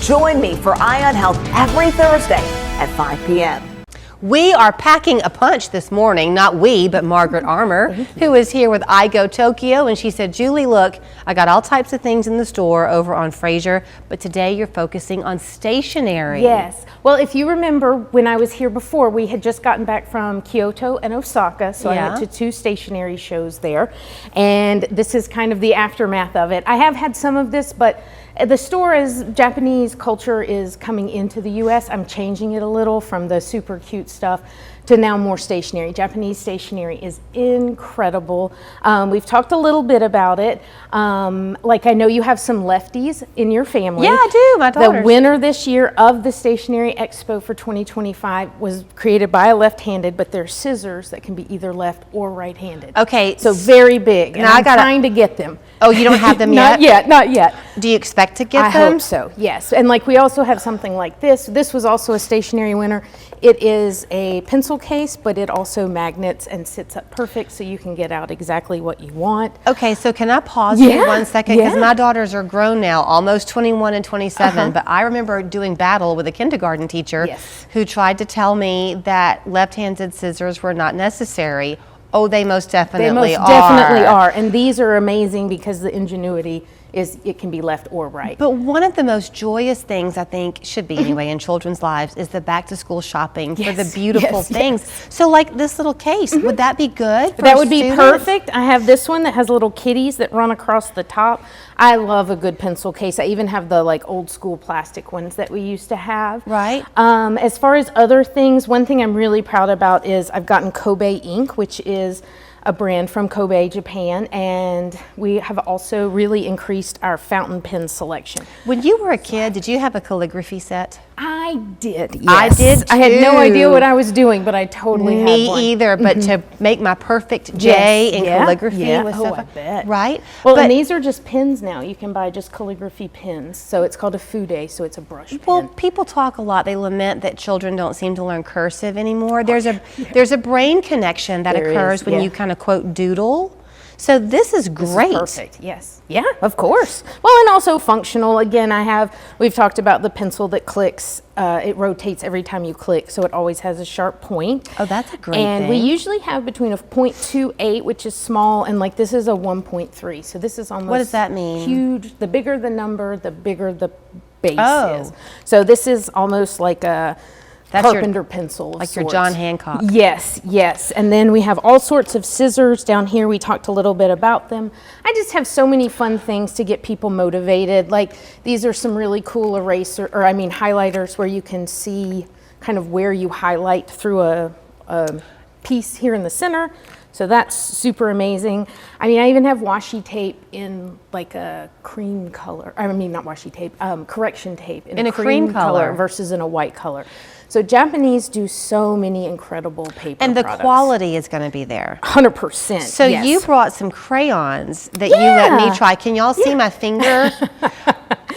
Join me for Eye on Health every Thursday at 5 p.m. We are packing a punch this morning, not we, but Margaret Armour, who is here with I Go Tokyo, and she said, Julie, look, I got all types of things in the store over on Fraser, but today you're focusing on stationery. Yes. Well, if you remember when I was here before, we had just gotten back from Kyoto and Osaka, so I went to 2 stationery shows there, and this is kind of the aftermath of it. I have had some of this, but the store, as Japanese culture is coming into the U.S., I'm changing it a little from the super cute stuff to now more stationery. Japanese stationery is incredible. We've talked a little bit about it. Like, I know you have some lefties in your family. Yeah, I do, my daughters. The winner this year of the Stationery Expo for 2025 was created by a left-handed, but they're scissors that can be either left or right-handed. Okay. So very big. And now I'm trying to get them. Oh, you don't have them yet? Not yet. Do you expect to get them? I hope so, yes. And like, we also have something like this. This was also a stationery winner. It is a pencil case, but it also magnets and sits up perfect so you can get out exactly what you want. Okay, so can I pause for 1 second? Because my daughters are grown now, almost 21 and 27, but I remember doing battle with a kindergarten teacher who tried to tell me that left-handed scissors were not necessary. Oh, they most definitely are. They most definitely are, and these are amazing because the ingenuity is it can be left or right. But one of the most joyous things, I think, should be anyway in children's lives is the back to school shopping for the beautiful things. So like this little case, would that be good for That would be students? perfect. I have this one that has little kitties that run across the top. I love a good pencil case. I even have the like old school plastic ones that we used to have. Right. As far as other things, one thing I'm really proud about is I've gotten Kobe ink, which is a brand from Kobe, Japan, and we have also really increased our fountain pen selection. When you were a kid, did you have a calligraphy set? I did, yes. I did too. I had no idea what I was doing, but I totally had one. Me either, but to make my perfect J in calligraphy was so I fun. bet. Right? Well, but and these are just pins now. You can buy just calligraphy pins. So it's called a fude, so it's a brush pen. Well, people talk a lot. They lament that children don't seem to learn cursive anymore. There's a brain connection that occurs when you kind of quote doodle. So this is great. This is perfect, yes. Yeah, of course. Well, and also functional. Again, we've talked about the pencil that clicks. It rotates every time you click, so it always has a sharp point. Oh, that's a great And thing. we usually have between a 0.28, which is small, and like this is a 1.3. So this is almost What does that mean? Huge. The bigger the number, the bigger the base is. So this is almost like a carpenter pencil, like your John Hancock. Yes, yes. And then we have all sorts of scissors down here. We talked a little bit about them. I just have so many fun things to get people motivated. Like these are some really cool highlighters where you can see kind of where you highlight through a piece here in the center. So that's super amazing. I mean, I even have washi tape in like a cream color. I mean, not washi tape, correction tape in a cream color versus in a white color. So Japanese do so many incredible paper And the products. quality is going to be there. 100%. So you brought some crayons that you let me try. Can y'all see my finger?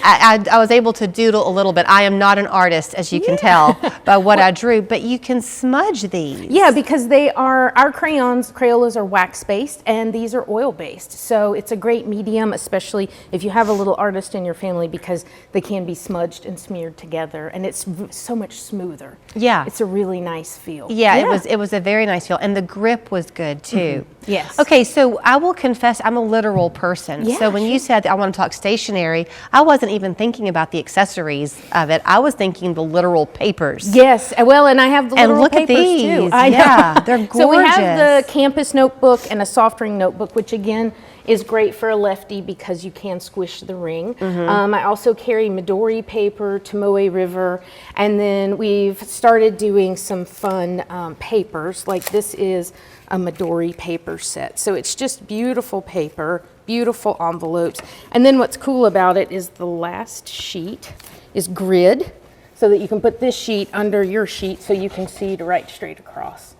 I was able to doodle a little bit. I am not an artist, as you can tell by what I drew, but you can smudge these. Yeah, because our crayons, Crayolas are wax-based, and these are oil-based. So it's a great medium, especially if you have a little artist in your family, because they can be smudged and smeared together, and it's so much smoother. Yeah. It's a really nice feel. Yeah, it was a very nice feel, and the grip was good too. Yes. Okay, so I will confess I'm a literal person. So when you said that I want to talk stationery, I wasn't even thinking about the accessories of it. I was thinking the literal papers. Yes, well, and I have the literal look at papers these. too. Yeah, they're gorgeous. So we have the campus notebook and a soft ring notebook, which again is great for a lefty because you can squish the ring. I also carry Midori paper, Tomoe River, and then we've started doing some fun papers. Like this is a Midori paper set. So it's just beautiful paper, beautiful envelopes. And then what's cool about it is the last sheet is grid, so that you can put this sheet under your sheet so you can see to write straight across.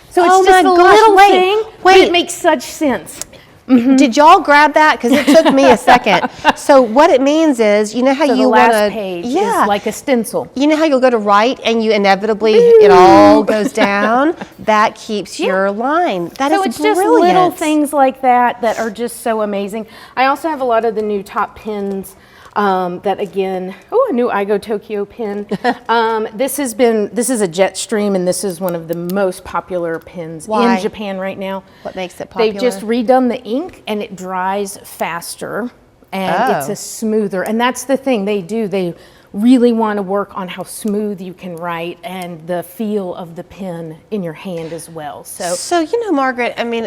So it's just a little thing, but it makes such sense. Did y'all grab that? Because it took me a second. So what it means is, you know how you want to... the last page is like a stencil. You know how you'll go to write and you inevitably, it all goes down? That keeps your line. That is so it's brilliant. just little things like that that are just so amazing. I also have a lot of the new top pins that again, a new Igo Tokyo pen. This is a Jetstream, and this is one of the most popular pens in Japan right now. What makes it popular? They've just redone the ink, and it dries faster, and it's a smoother. And that's the thing they do. They really want to work on how smooth you can write and the feel of the pen in your hand as well. So you know, Margaret, I mean,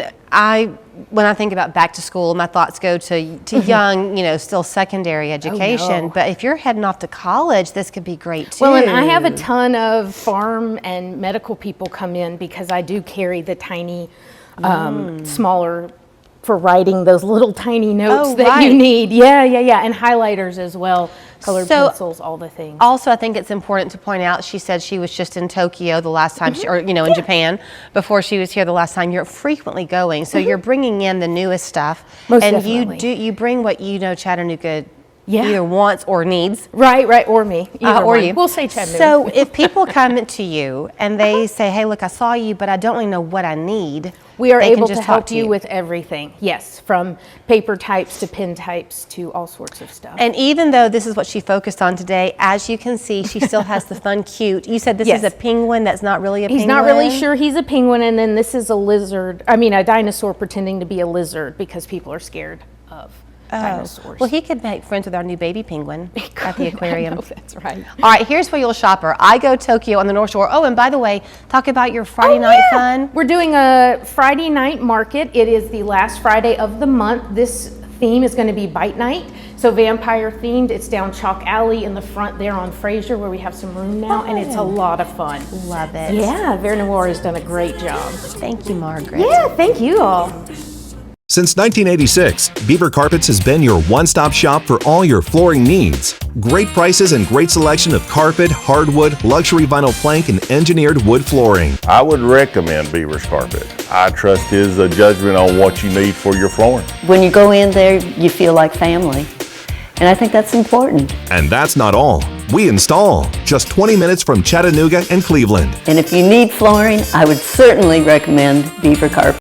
when I think about back to school, my thoughts go to young, you know, still secondary education. Oh, no. But if you're heading off to college, this could be great too. Well, and I have a ton of farm and medical people come in because I do carry the tiny, smaller, for writing those little tiny notes that you need. Yeah, and highlighters as well, colored pencils, all the things. Also, I think it's important to point out, she said she was just in Tokyo the last time, or you know, in Japan, before she was here the last time. You're frequently going, so you're bringing in the newest stuff. Most and definitely. you bring what you know Chattanooga either wants or needs. Right, or me. Or you. We'll say Chattanooga. So if people come to you and they say, hey, look, I saw you, but I don't really know what I need. We are able to help you with everything. Yes, from paper types to pen types to all sorts of stuff. And even though this is what she focused on today, as you can see, she still has the fun, cute. You said this is a penguin that's not really a penguin? He's not really sure he's a penguin, and then this is a dinosaur pretending to be a lizard because people are scared of dinosaurs. Well, he could make friends with our new baby penguin at the aquarium. That's right. All right, here's where you'll shop her. Igo Tokyo on the North Shore. Oh, and by the way, talk about your Friday night fun. We're doing a Friday night market. It is the last Friday of the month. This theme is going to be Bite Night. So vampire themed. It's down Chalk Alley in the front there on Fraser where we have some room now, and it's a lot of fun. Love it. Yeah, Ver Noir has done a great job. Thank you, Margaret. Yeah, thank you all. Since 1986, Beaver Carpets has been your one-stop shop for all your flooring needs. Great prices and great selection of carpet, hardwood, luxury vinyl plank, and engineered wood flooring. I would recommend Beaver's Carpet. I trust his judgment on what you need for your flooring. When you go in there, you feel like family. And I think that's important. And that's not all. We install just 20 minutes from Chattanooga and Cleveland. And if you need flooring, I would certainly recommend Beaver Carpet.